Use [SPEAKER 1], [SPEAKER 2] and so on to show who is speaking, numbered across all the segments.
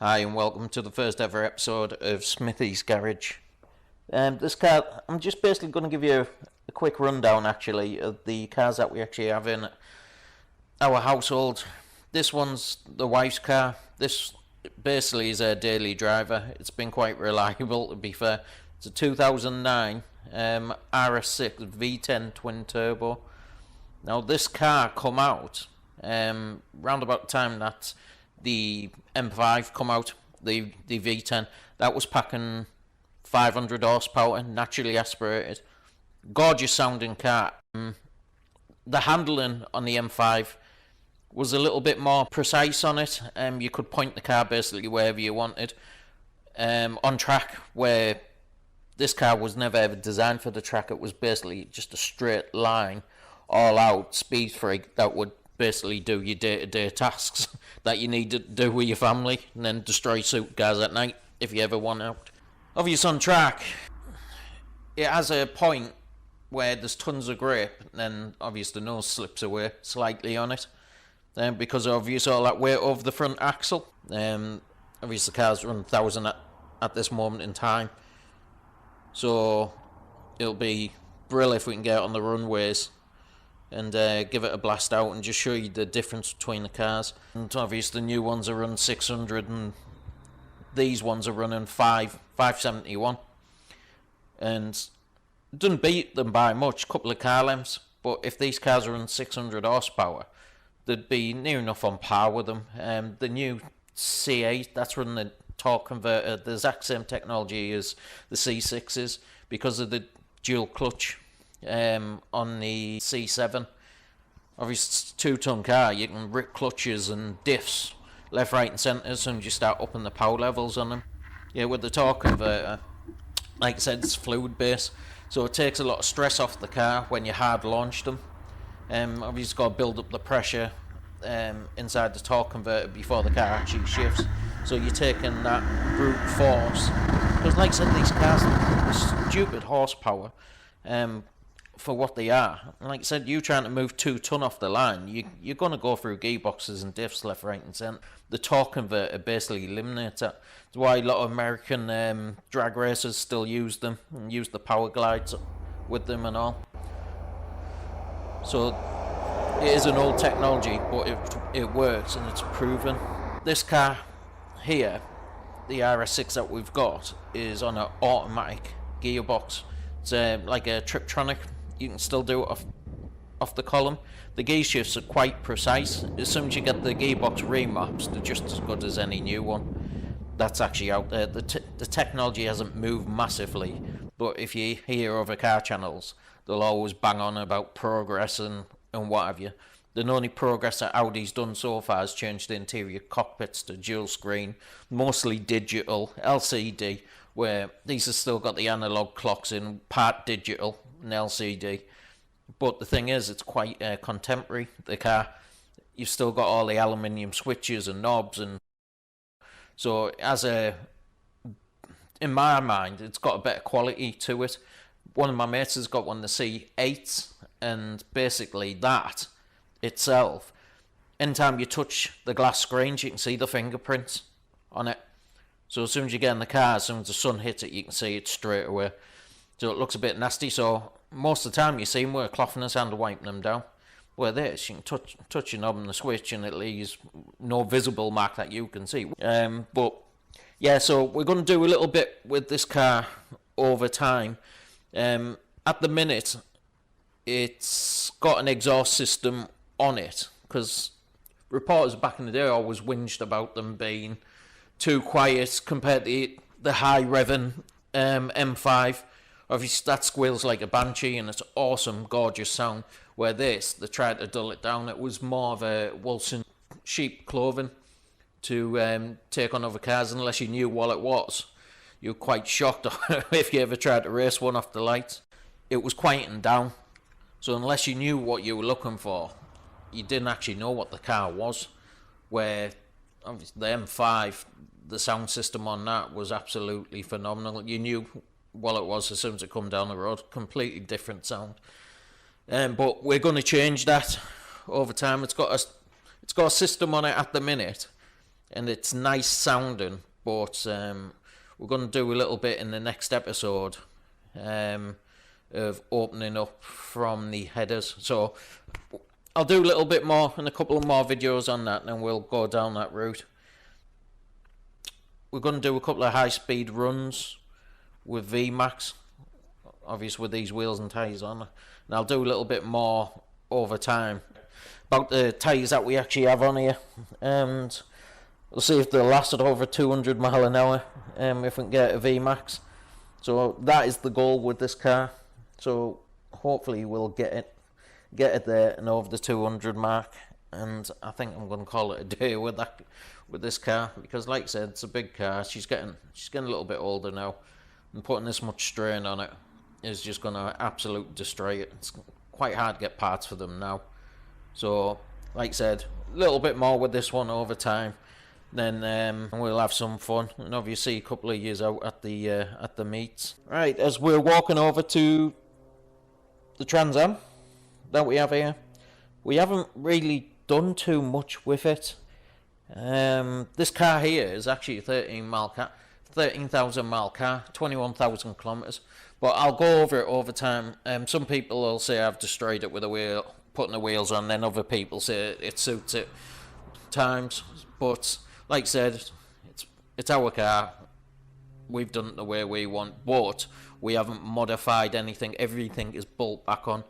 [SPEAKER 1] Hi and welcome to the first ever episode of Smithy's Garage. This car, I'm just basically going to give you a quick rundown actually of the cars that we actually have in our household. This one's the wife's car. This basically is a daily driver. It's been quite reliable, to be fair. It's a 2009 RS6 V10 Twin Turbo. Now this car come out round about the time that the M5 come out, the V10. That was packing 500 horsepower, naturally aspirated. Gorgeous sounding car. The handling on the M5 was a little bit more precise on it. You could point the car basically wherever you wanted. On track, where this car was never ever designed for the track, it was basically just a straight line, all out speed freak that would basically do your day-to-day tasks that you need to do with your family, and then destroy supercars at night if you ever want out. Obviously on track, it has a point where there's tons of grip, and then obviously the nose slips away slightly on it, because obviously all that weight over the front axle. Obviously the car's run 1,000 at this moment in time, so it'll be brilliant if we can get it on the runways and give it a blast out and just show you the difference between the cars. And obviously the new ones are running 600 and these ones are running 571, and it doesn't beat them by much, couple of car lengths, but if these cars are running 600 horsepower, they'd be near enough on par with them. The new C8, that's running the torque converter, the exact same technology as the C6s, because of the dual clutch on the C7. Obviously it's a 2-ton car, you can rip clutches and diffs left, right and centre as soon as you start upping the power levels on them. Yeah, with the torque converter, like I said, it's fluid based, so it takes a lot of stress off the car when you hard launch them. Obviously got to build up the pressure inside the torque converter before the car actually shifts, so you're taking that brute force, because like I said, these cars are stupid horsepower for what they are. And like I said, you trying to move 2 ton off the line, you're going to go through gearboxes and diffs left, right and centre. The torque converter basically eliminates that. That's why a lot of American drag racers still use them and use the power glides with them and all. So it is an old technology, but it works and it's proven. This car here, the RS6 that we've got, is on an automatic gearbox. It's like a Triptronic. You can still do it off the column. The gear shifts are quite precise. As soon as you get the gearbox remaps, they're just as good as any new one that's actually out there. The technology hasn't moved massively, but if you hear other car channels, they'll always bang on about progress and what have you. The only progress that Audi's done so far is changed the interior cockpits to dual screen, mostly digital, LCD, where these have still got the analog clocks in, part digital and LCD. But the thing is, it's quite contemporary, the car. You've still got all the aluminium switches and knobs, and so in my mind, it's got a better quality to it. One of my mates has got one of the C8s, and basically that itself, anytime you touch the glass screens, you can see the fingerprints on it. So as soon as you get in the car, as soon as the sun hits it, you can see it straight away. So it looks a bit nasty, so most of the time you see him with a cloth in his hand and wiping them down. Where this, you can touch your knob and the switch and it leaves no visible mark that you can see. But yeah, so we're going to do a little bit with this car over time. At the minute, it's got an exhaust system on it, because reporters back in the day always whinged about them being too quiet compared to the high revving M5. Obviously that squeals like a banshee and it's awesome, gorgeous sound. Where this, they tried to dull it down. It was more of a wolves in sheep clothing to take on other cars. Unless you knew what it was, you're quite shocked if you ever tried to race one off the lights. It was quieting down, so unless you knew what you were looking for, you didn't actually know what the car was. Where obviously the M5, the sound system on that was absolutely phenomenal. You knew what it was as soon as it come down the road. Completely different sound. But we're going to change that over time. It's got a system on it at the minute and it's nice sounding, but we're going to do a little bit in the next episode of opening up from the headers. So I'll do a little bit more and a couple of more videos on that, and then we'll go down that route. We're going to do a couple of high-speed runs with VMAX, obviously with these wheels and tyres on, and I'll do a little bit more over time about the tyres that we actually have on here, and we'll see if they'll last at over 200 mile an hour, if we can get a VMAX. So that is the goal with this car, so hopefully we'll get it there and over the 200 mark, and I think I'm going to call it a day with this car, because like I said, it's a big car. She's getting a little bit older now, and putting this much strain on it is just going to absolutely destroy it. It's quite hard to get parts for them now. So like I said, a little bit more with this one over time, then we'll have some fun, and obviously a couple of years out at the meets. Right, as we're walking over to the Trans Am that we have here, we haven't really done too much with it. This car here is actually a 13,000 mile car, 21,000 kilometers. But I'll go over it over time. Some people will say I've destroyed it with a wheel, putting the wheels on, then other people say it suits it times. But like I said, it's our car. We've done it the way we want, but we haven't modified anything. Everything is bolt back on.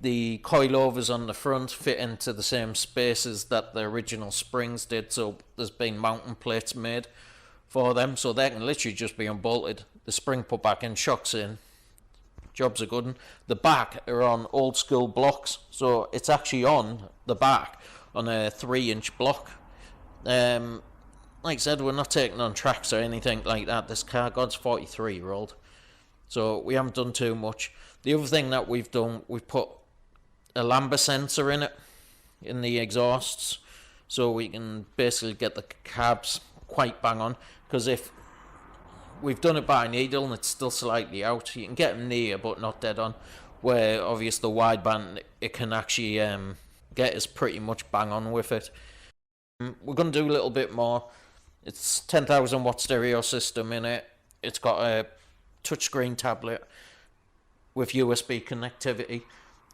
[SPEAKER 1] The coilovers on the front fit into the same spaces that the original springs did, so there's been mounting plates made for them, so they can literally just be unbolted. The spring put back in, shocks in, jobs are good. And the back are on old school blocks, so it's actually on the back on a 3-inch block. Like I said, we're not taking on tracks or anything like that. This car, God's 43-year-old, so we haven't done too much. The other thing that we've done, we've put a lambda sensor in it, in the exhausts, so we can basically get the cabs quite bang on, because if we've done it by needle and it's still slightly out, you can get them near but not dead on, where obviously the wideband, it can actually get us pretty much bang on with it. We're going to do a little bit more. It's 10,000 watt stereo system in it. It's got a touchscreen tablet with USB connectivity,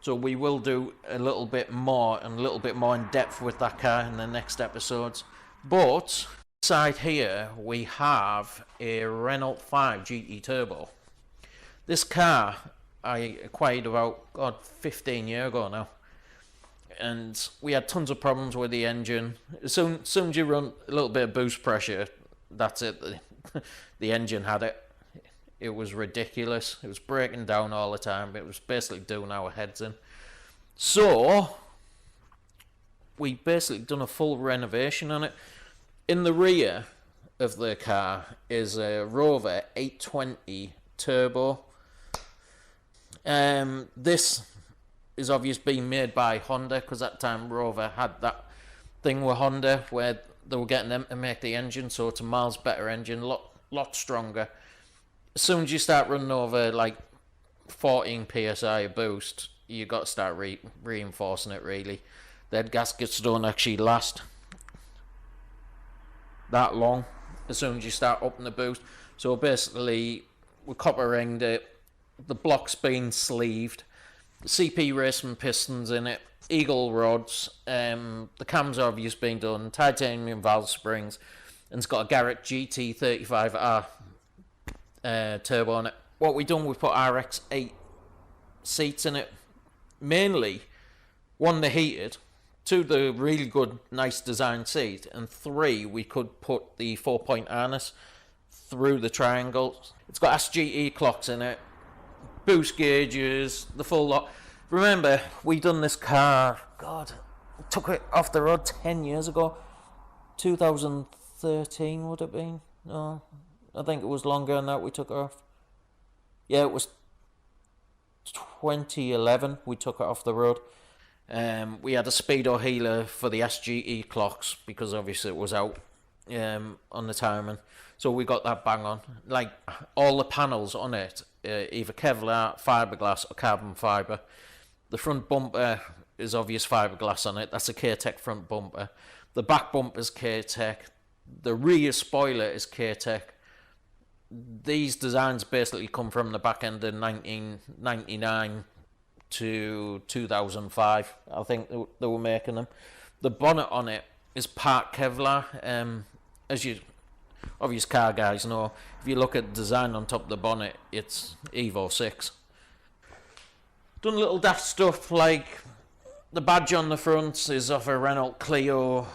[SPEAKER 1] so we will do a little bit more and a little bit more in depth with that car in the next episodes. But inside here we have a Renault 5 GT Turbo. This car I acquired about 15 years ago now, and we had tons of problems with the engine. As soon as you run a little bit of boost pressure, that's it. The engine had it. It was ridiculous. It was breaking down all the time. It was basically doing our heads in. So we basically done a full renovation on it. In the rear of the car is a Rover 820 Turbo. This is obviously being made by Honda, because at the time Rover had that thing with Honda where they were getting them to make the engine, so it's a miles better engine, lot stronger. As soon as you start running over like 14 psi of boost, you got to start reinforcing it really. The head gaskets don't actually last that long as soon as you start upping the boost. So basically we copper ringed it, the block's been sleeved, the CP racing pistons in it, eagle rods, the cams are obviously being done, titanium valve springs, and it's got a Garrett GT35R turbo on it. What we done, we put RX8 seats in it, mainly one, the heated, two, the really good nice design seat, and three, we could put the 4-point harness through the triangle. It's got SGE clocks in it, boost gauges, the full lot. Remember, we done this car, God, took it off the road 10 years ago, 2013 would it have been? No, I think it was longer than that we took it off. Yeah, it was 2011 we took it off the road. We had a speedo healer for the SGE clocks because obviously it was out on the timing, so we got that bang on. Like all the panels on it, either Kevlar, fiberglass or carbon fiber. The front bumper is obvious fiberglass on it, that's a K-Tech front bumper. The back bumper's K-Tech, The rear spoiler is K-Tech. These designs basically come from the back end of 1999 to 2005. I think they were making them. The bonnet on it is part Kevlar. As you obvious car guys know, if you look at design on top of the bonnet, it's Evo 6. Done little daft stuff like the badge on the front is off a Renault Clio.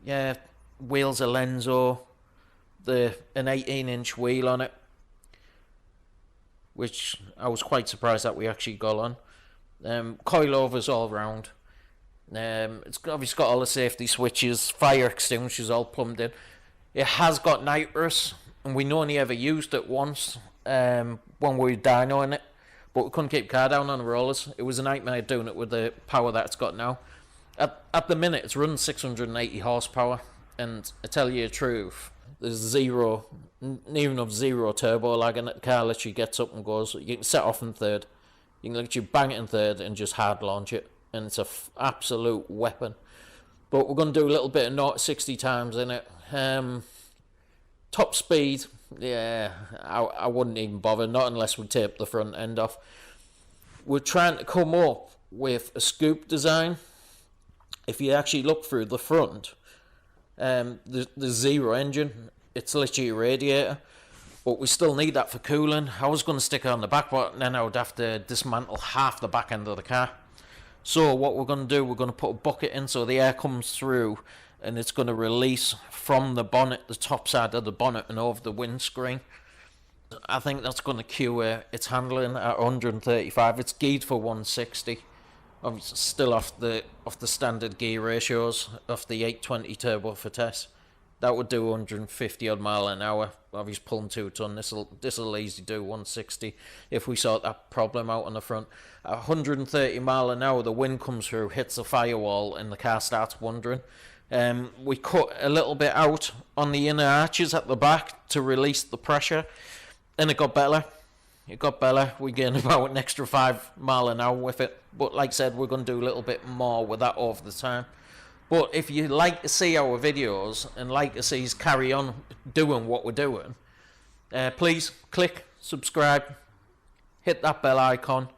[SPEAKER 1] Yeah, wheels are Lenzo. An 18-inch wheel on it, which I was quite surprised that we actually got on. Coilovers all round. It's obviously got all the safety switches, fire extinguishers all plumbed in. It has got nitrous, and we only ever used it once when we were dynoing it, but we couldn't keep the car down on the rollers. It was a nightmare doing it with the power that it's got now. At the minute, it's running 680 horsepower, and I tell you the truth, there's zero turbo lag in it. The car literally gets up and goes. You can set off in third. You can literally bang it in third and just hard launch it, and it's an absolute weapon. But we're going to do a little bit of 0 to 60 times in it. Top speed, yeah, I wouldn't even bother, not unless we tape the front end off. We're trying to come up with a scoop design. If you actually look through the front, the zero engine, it's literally a radiator, but we still need that for cooling. I was going to stick it on the back, but then I would have to dismantle half the back end of the car. So what we're going to do, we're going to put a bucket in so the air comes through, and it's going to release from the bonnet, the top side of the bonnet, and over the windscreen. I think that's going to cure its handling at 135. It's geared for 160. Obviously still off the standard gear ratios off the 820 Turbo V10. That would do 150 odd mile an hour. Obviously pulling 2 ton. This'll easily do 160 if we sort that problem out on the front. At 130 mile an hour, the wind comes through, hits the firewall, and the car starts wandering. We cut a little bit out on the inner arches at the back to release the pressure, and it got better. We gained about an extra 5 mile an hour with it. But like I said, we're going to do a little bit more with that over the time. But if you like to see our videos and like to see us carry on doing what we're doing, please click subscribe, hit that bell icon,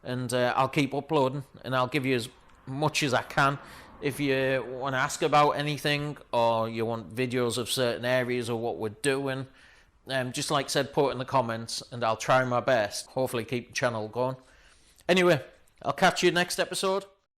[SPEAKER 1] and I'll keep uploading, and I'll give you as much as I can. If you want to ask about anything, or you want videos of certain areas or what we're doing, just like I said, put it in the comments, and I'll try my best. Hopefully keep the channel going. Anyway, I'll catch you next episode.